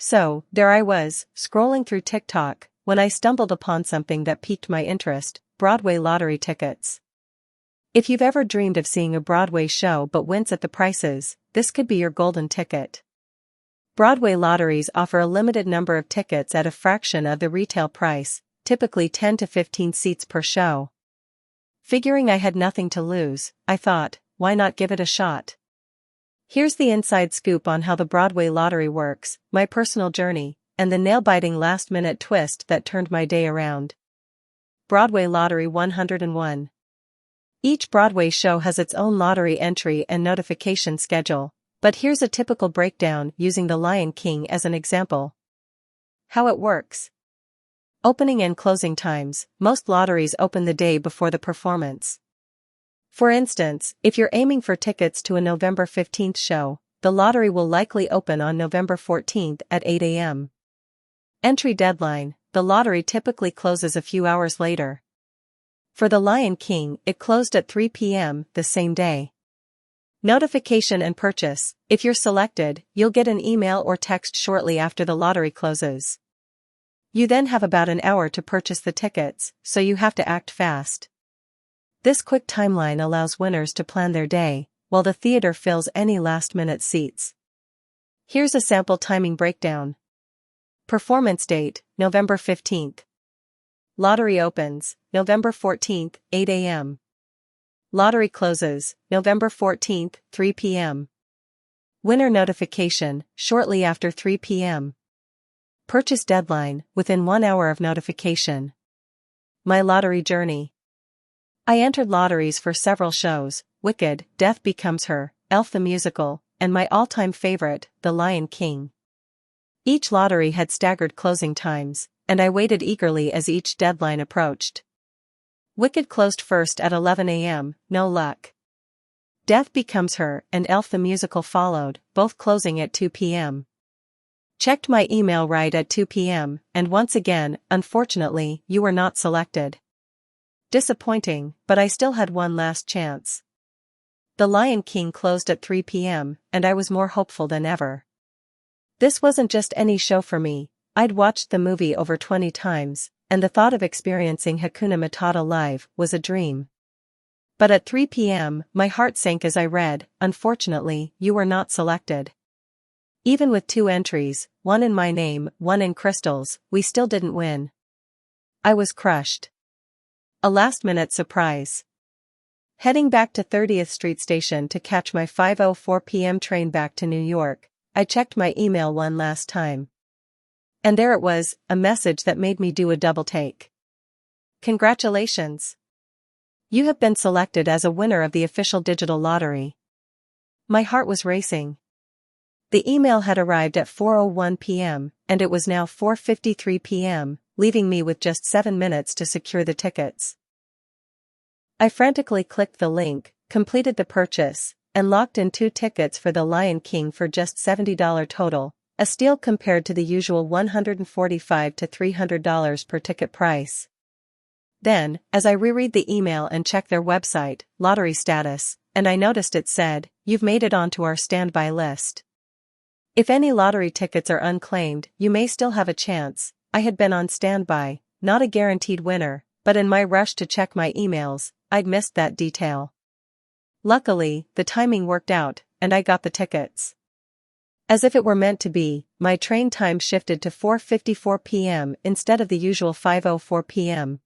So, there I was, scrolling through TikTok, when I stumbled upon something that piqued my interest: Broadway lottery tickets. If you've ever dreamed of seeing a Broadway show but wince at the prices, this could be your golden ticket. Broadway lotteries offer a limited number of tickets at a fraction of the retail price, typically 10 to 15 seats per show. Figuring I had nothing to lose, I thought, why not give it a shot? Here's the inside scoop on how the Broadway lottery works, my personal journey, and the nail-biting last-minute twist that turned my day around. Broadway Lottery 101. Each Broadway show has its own lottery entry and notification schedule, but here's a typical breakdown using The Lion King as an example. How it works. Opening and closing times. Most lotteries open the day before the performance. For instance, if you're aiming for tickets to a November 15th show, the lottery will likely open on November 14th at 8 a.m. Entry deadline. The lottery typically closes a few hours later. For The Lion King, it closed at 3 p.m. the same day. Notification and purchase. If you're selected, you'll get an email or text shortly after the lottery closes. You then have about an hour to purchase the tickets, so you have to act fast. This quick timeline allows winners to plan their day, while the theater fills any last-minute seats. Here's a sample timing breakdown. Performance date, November 15th. Lottery opens, November 14th, 8 a.m. Lottery closes, November 14th, 3 p.m. Winner notification, shortly after 3 p.m. Purchase deadline, within 1 hour of notification. My lottery journey. I entered lotteries for several shows: Wicked, Death Becomes Her, Elf the Musical, and my all-time favorite, The Lion King. Each lottery had staggered closing times, and I waited eagerly as each deadline approached. Wicked closed first at 11 a.m., no luck. Death Becomes Her and Elf the Musical followed, both closing at 2 p.m. Checked my email right at 2 p.m., and once again, unfortunately, you were not selected. Disappointing, but I still had one last chance. The Lion King closed at 3 p.m., and I was more hopeful than ever. This wasn't just any show for me. I'd watched the movie over 20 times, and the thought of experiencing Hakuna Matata live was a dream. But at 3 p.m., my heart sank as I read, "Unfortunately, you were not selected." Even with 2 entries, one in my name, one in Crystal's, we still didn't win. I was crushed. A last-minute surprise. Heading back to 30th Street Station to catch my 5:04 p.m. train back to New York, I checked my email one last time. And there it was, a message that made me do a double take. Congratulations! You have been selected as a winner of the official digital lottery. My heart was racing. The email had arrived at 4:01 p.m., and it was now 4:53 p.m., leaving me with just 7 minutes to secure the tickets. I frantically clicked the link, completed the purchase, and locked in 2 tickets for The Lion King for just $70 total, a steal compared to the usual $145 to $300 per ticket price. Then, as I reread the email and checked their website, lottery status, and I noticed it said, "You've made it onto our standby list." If any lottery tickets are unclaimed, you may still have a chance. I had been on standby, not a guaranteed winner, but in my rush to check my emails, I'd missed that detail. Luckily, the timing worked out, and I got the tickets. As if it were meant to be, my train time shifted to 4:54 p.m. instead of the usual 5:04 p.m.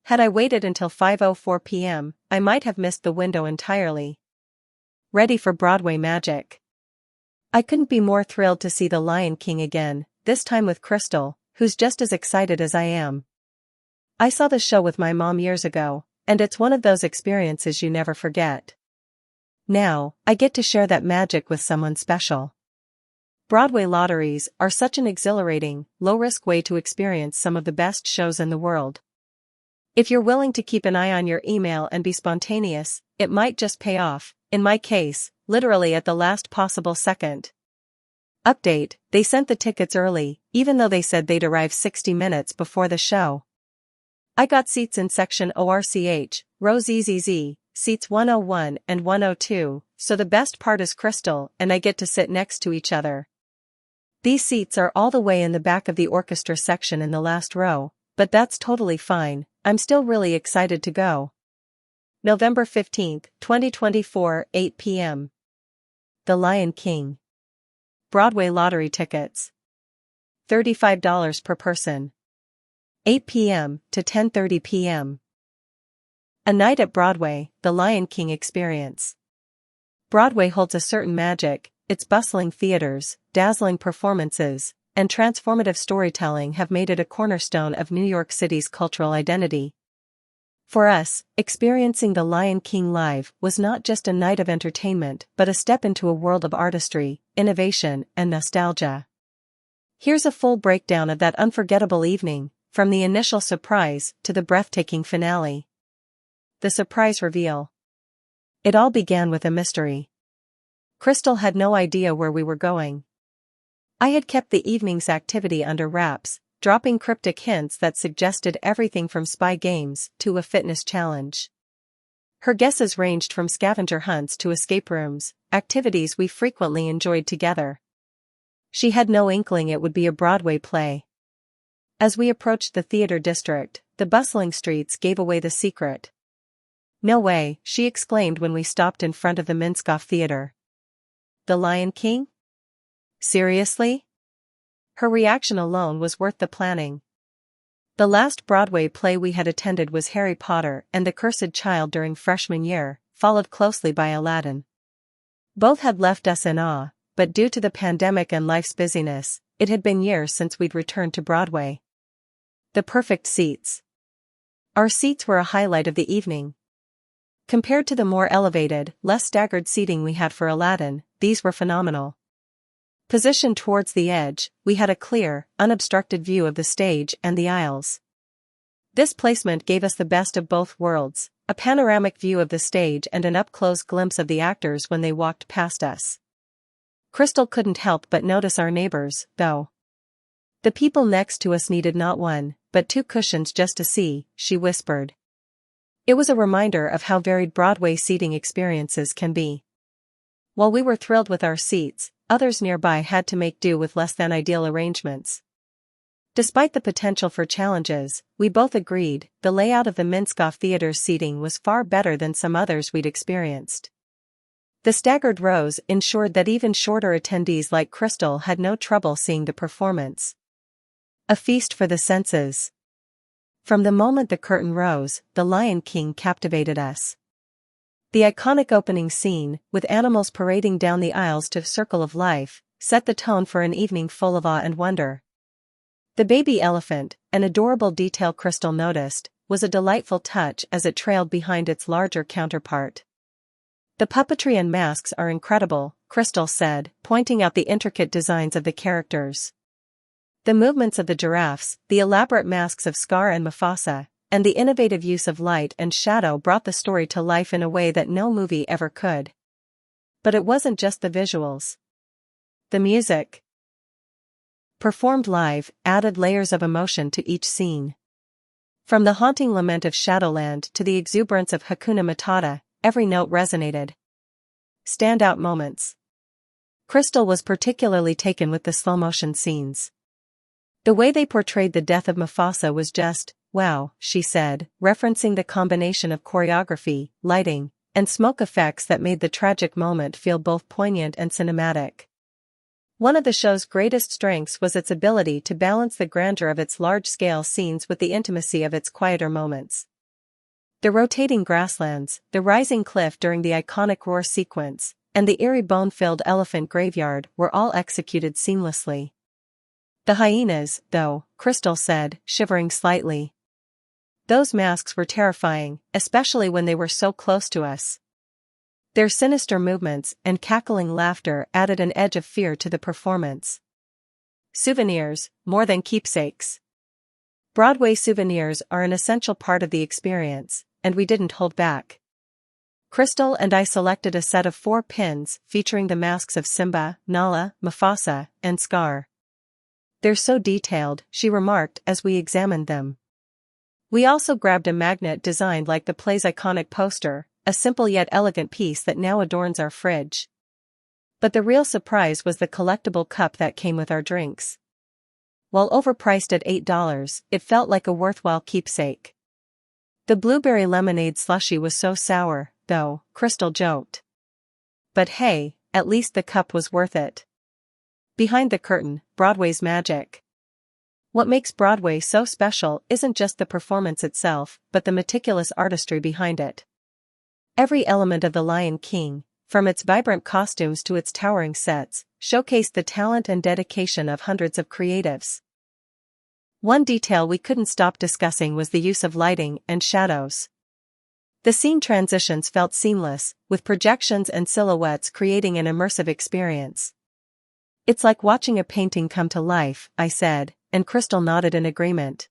Had I waited until 5:04 p.m., I might have missed the window entirely. Ready for Broadway magic. I couldn't be more thrilled to see The Lion King again, this time with Crystal, who's just as excited as I am. I saw the show with my mom years ago, and it's one of those experiences you never forget. Now, I get to share that magic with someone special. Broadway lotteries are such an exhilarating, low-risk way to experience some of the best shows in the world. If you're willing to keep an eye on your email and be spontaneous, it might just pay off, in my case, literally at the last possible second. Update: they sent the tickets early, even though they said they'd arrive 60 minutes before the show. I got seats in section ORCH, row ZZZ, seats 101 and 102, so the best part is Crystal and I get to sit next to each other. These seats are all the way in the back of the orchestra section in the last row, but that's totally fine, I'm still really excited to go. November 15, 2024, 8 p.m. The Lion King. Broadway lottery tickets. $35 per person. 8 p.m. to 10:30 p.m. A night at Broadway, the Lion King experience. Broadway holds a certain magic, its bustling theaters, dazzling performances, and transformative storytelling have made it a cornerstone of New York City's cultural identity. For us, experiencing The Lion King live was not just a night of entertainment but a step into a world of artistry, innovation, and nostalgia. Here's a full breakdown of that unforgettable evening, from the initial surprise to the breathtaking finale. The surprise reveal. It all began with a mystery. Crystal had no idea where we were going. I had kept the evening's activity under wraps, dropping cryptic hints that suggested everything from spy games to a fitness challenge. Her guesses ranged from scavenger hunts to escape rooms, activities we frequently enjoyed together. She had no inkling it would be a Broadway play. As we approached the theater district, the bustling streets gave away the secret. "No way," she exclaimed when we stopped in front of the Minskoff Theater. "The Lion King? Seriously?" Her reaction alone was worth the planning. The last Broadway play we had attended was Harry Potter and the Cursed Child during freshman year, followed closely by Aladdin. Both had left us in awe, but due to the pandemic and life's busyness, it had been years since we'd returned to Broadway. The perfect seats. Our seats were a highlight of the evening. Compared to the more elevated, less staggered seating we had for Aladdin, these were phenomenal. Positioned towards the edge, we had a clear, unobstructed view of the stage and the aisles. This placement gave us the best of both worlds, a panoramic view of the stage and an up-close glimpse of the actors when they walked past us. Crystal couldn't help but notice our neighbors, though. "The people next to us needed not one, but two cushions just to see," she whispered. It was a reminder of how varied Broadway seating experiences can be. While we were thrilled with our seats, others nearby had to make do with less than ideal arrangements. Despite the potential for challenges, we both agreed the layout of the Minskoff Theater's seating was far better than some others we'd experienced. The staggered rows ensured that even shorter attendees like Crystal had no trouble seeing the performance. A feast for the senses. From the moment the curtain rose, The Lion King captivated us. The iconic opening scene, with animals parading down the aisles to Circle of Life, set the tone for an evening full of awe and wonder. The baby elephant, an adorable detail Crystal noticed, was a delightful touch as it trailed behind its larger counterpart. "The puppetry and masks are incredible," Crystal said, pointing out the intricate designs of the characters. The movements of the giraffes, the elaborate masks of Scar and Mufasa, and the innovative use of light and shadow brought the story to life in a way that no movie ever could. But it wasn't just the visuals. The music, performed live, added layers of emotion to each scene. From the haunting lament of Shadowland to the exuberance of Hakuna Matata, every note resonated. Standout moments. Crystal was particularly taken with the slow-motion scenes. The way they portrayed the death of Mufasa was just, "Wow," she said, referencing the combination of choreography, lighting, and smoke effects that made the tragic moment feel both poignant and cinematic. One of the show's greatest strengths was its ability to balance the grandeur of its large-scale scenes with the intimacy of its quieter moments. The rotating grasslands, the rising cliff during the iconic roar sequence, and the eerie bone-filled elephant graveyard were all executed seamlessly. The hyenas, though, Crystal said, shivering slightly. Those masks were terrifying, especially when they were so close to us. Their sinister movements and cackling laughter added an edge of fear to the performance. Souvenirs, more than keepsakes. Broadway souvenirs are an essential part of the experience, and we didn't hold back. Crystal and I selected a set of 4 pins featuring the masks of Simba, Nala, Mufasa, and Scar. "They're so detailed," she remarked as we examined them. We also grabbed a magnet designed like the play's iconic poster, a simple yet elegant piece that now adorns our fridge. But the real surprise was the collectible cup that came with our drinks. While overpriced at $8, it felt like a worthwhile keepsake. The blueberry lemonade slushie was so sour, though, Crystal joked. But hey, at least the cup was worth it. Behind the curtain, Broadway's magic. What makes Broadway so special isn't just the performance itself, but the meticulous artistry behind it. Every element of The Lion King, from its vibrant costumes to its towering sets, showcased the talent and dedication of hundreds of creatives. One detail we couldn't stop discussing was the use of lighting and shadows. The scene transitions felt seamless, with projections and silhouettes creating an immersive experience. "It's like watching a painting come to life," I said, and Crystal nodded in agreement.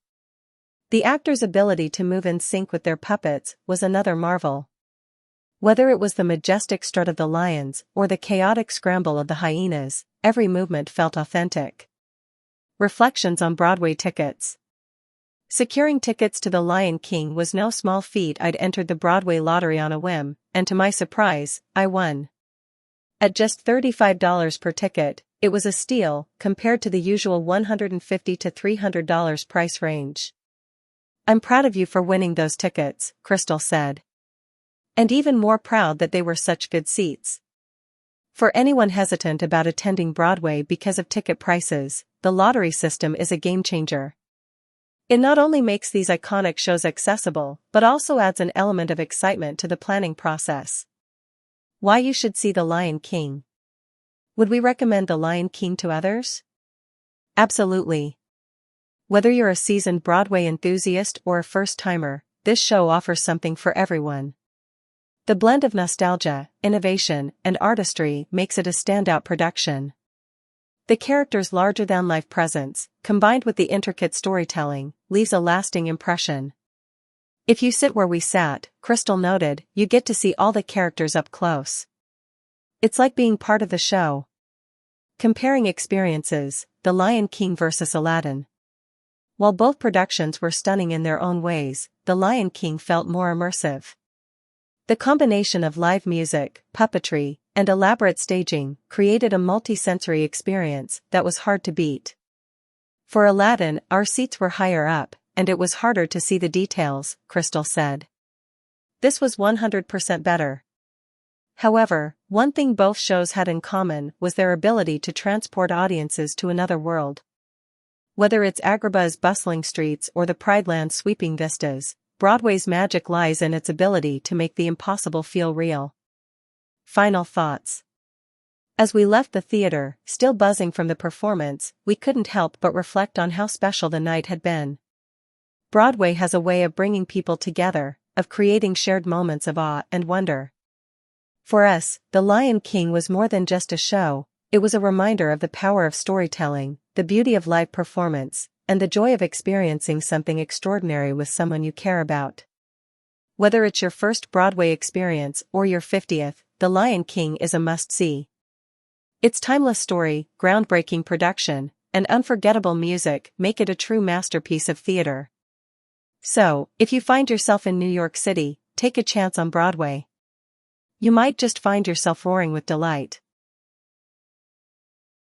The actors' ability to move in sync with their puppets was another marvel. Whether it was the majestic strut of the lions or the chaotic scramble of the hyenas, every movement felt authentic. Reflections on Broadway tickets. Securing tickets to The Lion King was no small feat. I'd entered the Broadway lottery on a whim, and to my surprise, I won. At just $35 per ticket, it was a steal compared to the usual $150 to $300 price range. "I'm proud of you for winning those tickets," Crystal said. "And even more proud that they were such good seats." For anyone hesitant about attending Broadway because of ticket prices, the lottery system is a game-changer. It not only makes these iconic shows accessible, but also adds an element of excitement to the planning process. Why you should see The Lion King. Would we recommend The Lion King to others? Absolutely. Whether you're a seasoned Broadway enthusiast or a first-timer, this show offers something for everyone. The blend of nostalgia, innovation, and artistry makes it a standout production. The characters' larger-than-life presence, combined with the intricate storytelling, leaves a lasting impression. If you sit where we sat, Crystal noted, you get to see all the characters up close. It's like being part of the show. Comparing experiences, The Lion King vs. Aladdin. While both productions were stunning in their own ways, The Lion King felt more immersive. The combination of live music, puppetry, and elaborate staging created a multi-sensory experience that was hard to beat. For Aladdin, our seats were higher up, and it was harder to see the details, Crystal said. This was 100% better. However, one thing both shows had in common was their ability to transport audiences to another world. Whether it's Agrabah's bustling streets or the Pride Land's sweeping vistas, Broadway's magic lies in its ability to make the impossible feel real. Final thoughts. As we left the theater, still buzzing from the performance, we couldn't help but reflect on how special the night had been. Broadway has a way of bringing people together, of creating shared moments of awe and wonder. For us, The Lion King was more than just a show, it was a reminder of the power of storytelling, the beauty of live performance, and the joy of experiencing something extraordinary with someone you care about. Whether it's your first Broadway experience or your 50th, The Lion King is a must-see. Its timeless story, groundbreaking production, and unforgettable music make it a true masterpiece of theater. So, if you find yourself in New York City, take a chance on Broadway. You might just find yourself roaring with delight.